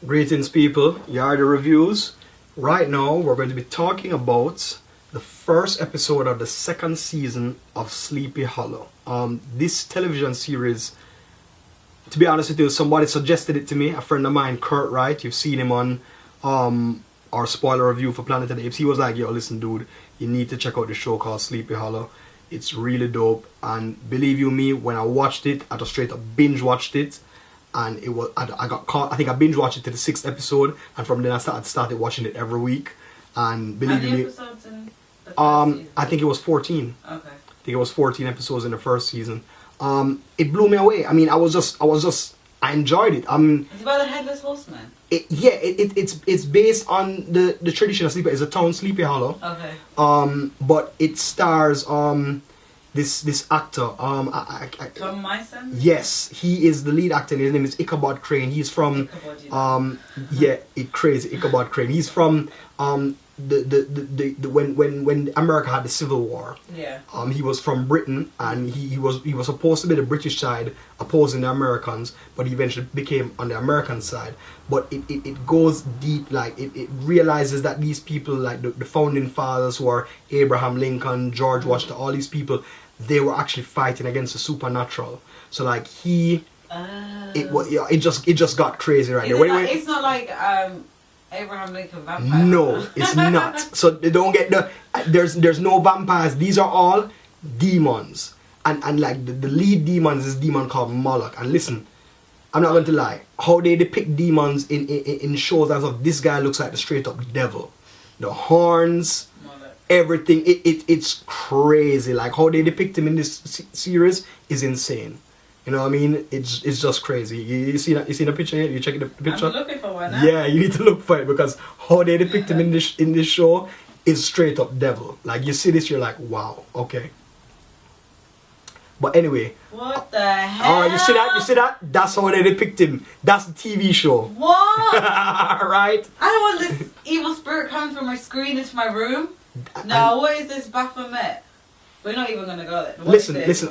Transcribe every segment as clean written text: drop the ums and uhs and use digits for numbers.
Greetings, people. You are the reviews. Right now, we're going to be talking about the first episode of the second season of Sleepy Hollow. This television series, to be honest with you, somebody suggested it to me. A friend of mine, Kurt Wright. You've seen him on our spoiler review for Planet of the Apes. He was like, "Yo, listen, dude, you need to check out the show called Sleepy Hollow. It's really dope." And believe you me, when I watched it, I just straight up binge watched it. And it was, I got caught. I think I binge watched it to the 6th episode, and from then I started watching it every week. And believe me, episodes in the first season? I think it was 14. Okay. I think it was 14 episodes in the first season. It blew me away. I mean, I enjoyed it. It's about the headless horseman. It's based on the tradition of Sleepy. It's a town, Sleepy Hollow. Okay. But it stars this actor. Tom Myson? Yes, he is the lead actor. His name is Ichabod Crane. He's from crazy Ichabod Crane. He's from when America had the Civil War. Yeah. He was from Britain, and he was supposed to be the British side opposing the Americans, but he eventually became on the American side. But it goes deep, like it realizes that these people, like the founding fathers who are Abraham Lincoln, George Washington, all these people, they were actually fighting against the supernatural. So like it just got crazy right there. It's not like Abraham Lincoln vampire. No, it's not. So they don't get there's no vampires. These are all demons. And like the lead demons is a demon called Moloch. And listen, I'm not going to lie. How they depict demons in shows as of this guy looks like the straight up devil. The horns, everything. It's crazy. Like how they depict him in this series is insane. You know what I mean? It's just crazy. You see the picture here? You check the picture? I'm looking for one now. Yeah, you need to look for it, because how they depict him in this show is straight up devil. Like you see this, you're like, wow, okay. But anyway. What the hell? Alright, you see that? That's how they depict him. That's the TV show. What? Right? I don't want this evil spirit coming from my screen into my room. No, what is this Baphomet? We're not even gonna go there. Listen.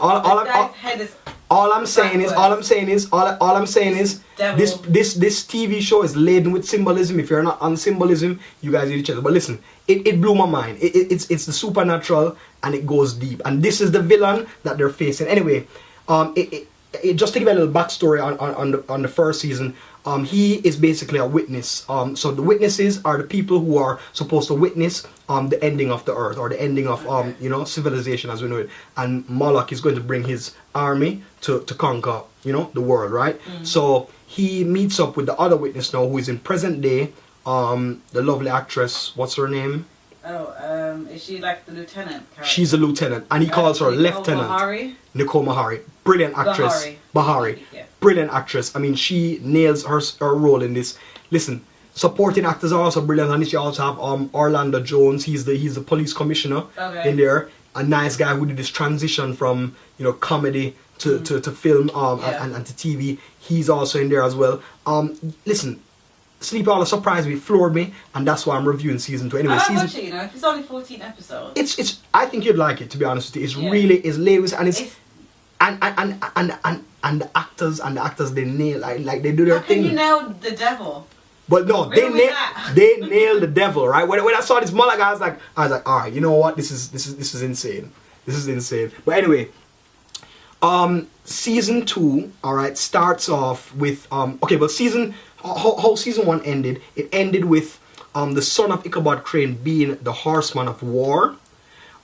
All I'm saying is this TV show is laden with symbolism. If you're not on symbolism, you guys need to check it. But listen, it blew my mind. It's the supernatural, and it goes deep. And this is the villain that they're facing. Anyway, just to give a little backstory on the first season. He is basically a witness. So the witnesses are the people who are supposed to witness the ending of the earth, or the ending of civilization as we know it. And Moloch is going to bring his army to conquer the world, right? So he meets up with the other witness now, who is in present day, the lovely actress. What's her name? Oh, is she like the lieutenant character? She's a lieutenant, and he calls her Lieutenant Nicole Mahari. Brilliant actress. Bahari. Yeah. Brilliant actress. I mean, she nails her role in this. Listen, supporting actors are also brilliant, and you also have Orlando Jones. He's the police commissioner in there. A nice guy who did this transition from comedy to film and to TV. He's also in there as well. Listen, Sleepy Hollow surprised me, floored me, and that's why I'm reviewing season 2. Anyway, I watch it, if it's only 14 episodes. It's I think you'd like it, to be honest with you. It's really laid, and it's and the actors they nail, like they do their thing. How can you nail the devil? But no, they nail the devil, right? When I saw this Moloch, I was like, all right, you know what? This is insane. This is insane. But anyway, season 2, all right, starts off with how season 1 ended. It ended with the son of Ichabod Crane being the horseman of war.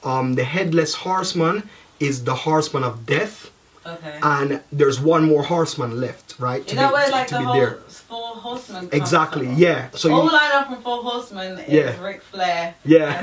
The headless horseman is the horseman of death. Okay. And there's one more horseman left, right? Is that where like the whole 4 horsemen come Exactly, from? yeah. So all line up from 4 horsemen is Ric Flair. Yeah.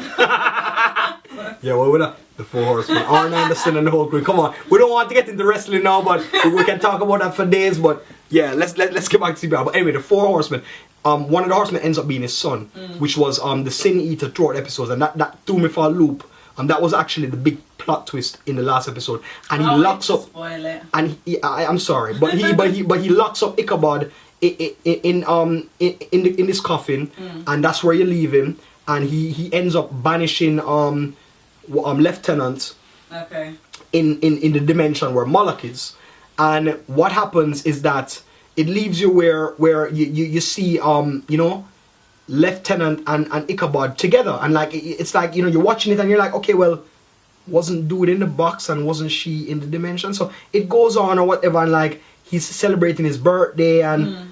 Yeah, well, we're not the 4 horsemen. Arn Anderson and the whole crew. Come on. We don't want to get into wrestling now, but we can talk about that for days. But yeah, let's get back to CBR. But anyway, the 4 horsemen. One of the horsemen ends up being his son, which was the sin eater throughout episodes, and that threw me for a loop. That was actually the big plot twist in the last episode, and he locks up. Spoil it. And I'm sorry, but he locks up Ichabod in this coffin, and that's where you leave him. And he ends up banishing Lieutenant. Okay. In the dimension where Moloch is, and what happens is that it leaves you where you see you know, Lieutenant and Ichabod together, and like it's like, you know, you're watching it and you're like, okay, well, wasn't dude in the box and wasn't she in the dimension? So it goes on or whatever, and like he's celebrating his birthday and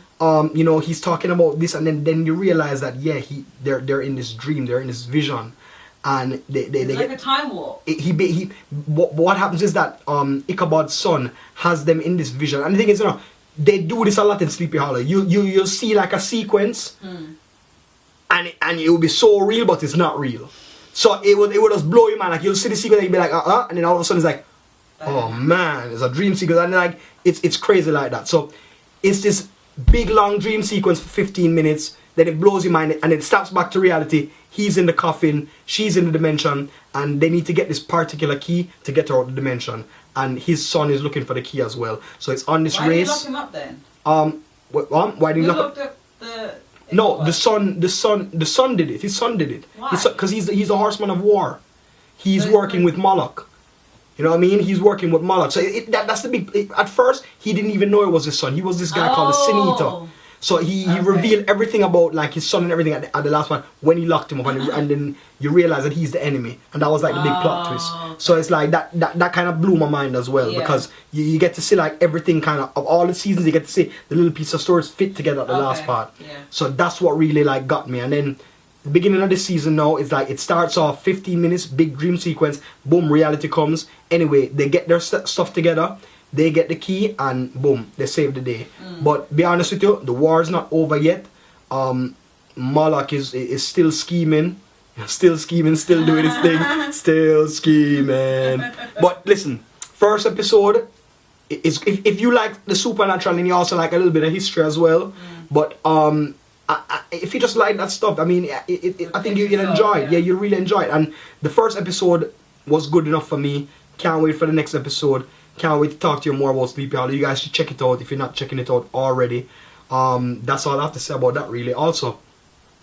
you know, he's talking about this, and then you realize that yeah, they're in this dream, they're in this vision, and they it's like get a time warp. What happens is that Ichabod's son has them in this vision, and the thing is, you know, they do this a lot in Sleepy Hollow. You'll see like a sequence, and it will be so real, but it's not real. So it would just blow your mind. Like you'll see the sequence and you'll be like, and then all of a sudden it's like, oh man, it's a dream sequence, and then, like it's crazy like that. So it's this big long dream sequence for 15 minutes. Then it blows your mind, and it snaps back to reality. He's in the coffin, she's in the dimension, and they need to get this particular key to get her out of the dimension. And his son is looking for the key as well. So it's on this Why race. Why did you lock him up then? Why did you lock up the? No, the son did it. His son did it. Why? Because he's a horseman of war. He's working with Moloch. You know what I mean? He's working with Moloch. So that's the big. At first, he didn't even know it was his son. He was this guy called the Sin Eater. So he revealed everything about like his son and everything at the last one when he locked him up, and then you realize that he's the enemy, and that was like the big plot twist. So it's like that kind of blew my mind as well, because you get to see like everything kind of all the seasons. You get to see the little piece of stories fit together at the last part. So that's what really like got me. And then the beginning of the season now is like it starts off 15 minutes big dream sequence, boom, reality comes. Anyway, they get their stuff together. They get the key and boom, they save the day. But be honest with you, the war is not over yet. Moloch is still scheming, still doing his thing, still scheming. But listen, first episode is if you like the supernatural and you also like a little bit of history as well. But if you just like that stuff, I mean, I think you'll enjoy it. Yeah, you'll really enjoy it. And the first episode was good enough for me. Can't wait for the next episode. Can't wait to talk to you more about Sleepy Hollow. You guys should check it out if you're not checking it out already. That's all I have to say about that really. Also,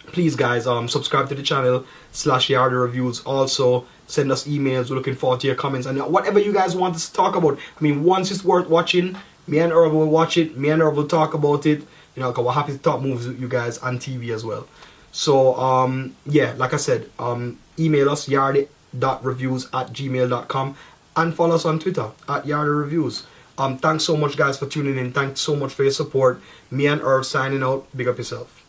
please guys, subscribe to the channel /Yarder Reviews. Also, send us emails. We're looking forward to your comments and whatever you guys want us to talk about. I mean, once it's worth watching, me and Irv will watch it. Me and Irv will talk about it. You know, because we're happy to talk movies with you guys on TV as well. So, yeah, like I said, email us yardy.reviews@gmail.com. and follow us on Twitter @YarderReviews. Thanks so much guys for tuning in. Thanks so much for your support. Me and Irv signing out. Big up yourself.